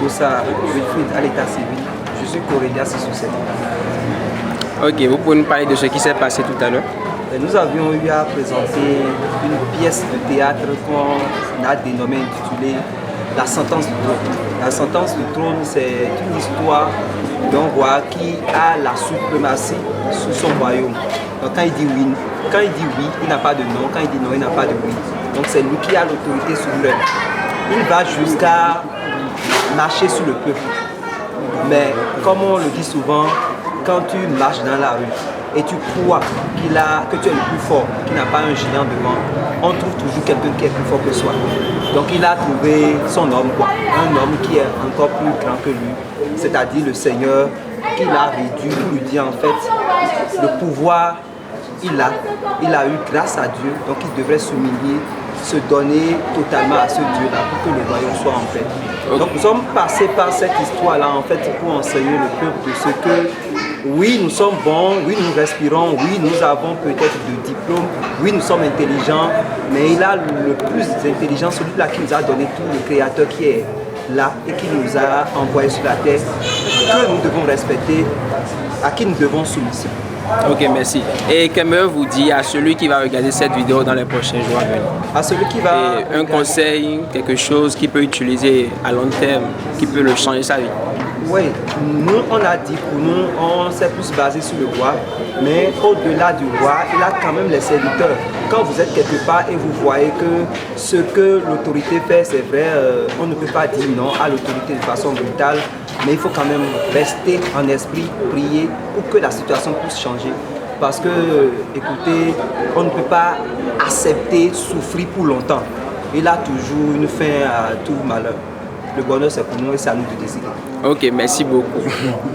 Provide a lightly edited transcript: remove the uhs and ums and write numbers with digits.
Dossa Wilfrid à l'état civil. Je suis Corrélia 667. Ok, vous pouvez nous parler de ce qui s'est passé tout à l'heure? Nous avions eu à présenter une pièce de théâtre qu'on a dénommée, intitulée La sentence du trône. La sentence du trône, c'est une histoire d'un roi qui a la suprématie sur son royaume. Donc quand il dit oui, il n'a pas de non. Quand il dit non, il n'a pas de oui. Donc c'est lui qui a l'autorité souveraine. Il va jusqu'à marcher sur le peuple. Mais comme on le dit souvent, quand tu marches dans la rue et tu crois que tu es le plus fort, qu'il n'a pas un géant devant, on trouve toujours quelqu'un qui est plus fort que soi. Donc il a trouvé son homme, un homme qui est encore plus grand que lui, c'est-à-dire le Seigneur, qu'il a réduit pour lui dire en fait, le pouvoir il a eu grâce à Dieu, donc il devrait s'humilier, se donner totalement à ce Dieu-là pour que le royaume soit en paix. Donc nous sommes passés par cette histoire-là en fait pour enseigner le peuple de ce que oui nous sommes bons, oui nous respirons, oui nous avons peut-être de diplômes, oui nous sommes intelligents, mais il a le plus intelligent, celui-là qui nous a donné tout, le Créateur qui est là et qui nous a envoyés sur la terre, que nous devons respecter, à qui nous devons soumission. Ok, merci. Et qu'aimeriez-vous dire à celui qui va regarder cette vidéo dans les prochains jours? À celui qui va... Et un conseil, quelque chose qu'il peut utiliser à long terme, qui peut le changer sa vie? Oui, nous on a dit pour nous, on s'est plus basé sur le roi, mais au-delà du roi, il a quand même les serviteurs. Quand vous êtes quelque part et vous voyez que ce que l'autorité fait, c'est vrai, on ne peut pas dire non à l'autorité de façon brutale, mais il faut quand même rester en esprit, prier pour que la situation puisse changer. Parce que, écoutez, on ne peut pas accepter souffrir pour longtemps. Il a toujours une fin à tout malheur. Le bonheur, c'est pour nous et c'est à nous de décider. Ok, merci beaucoup.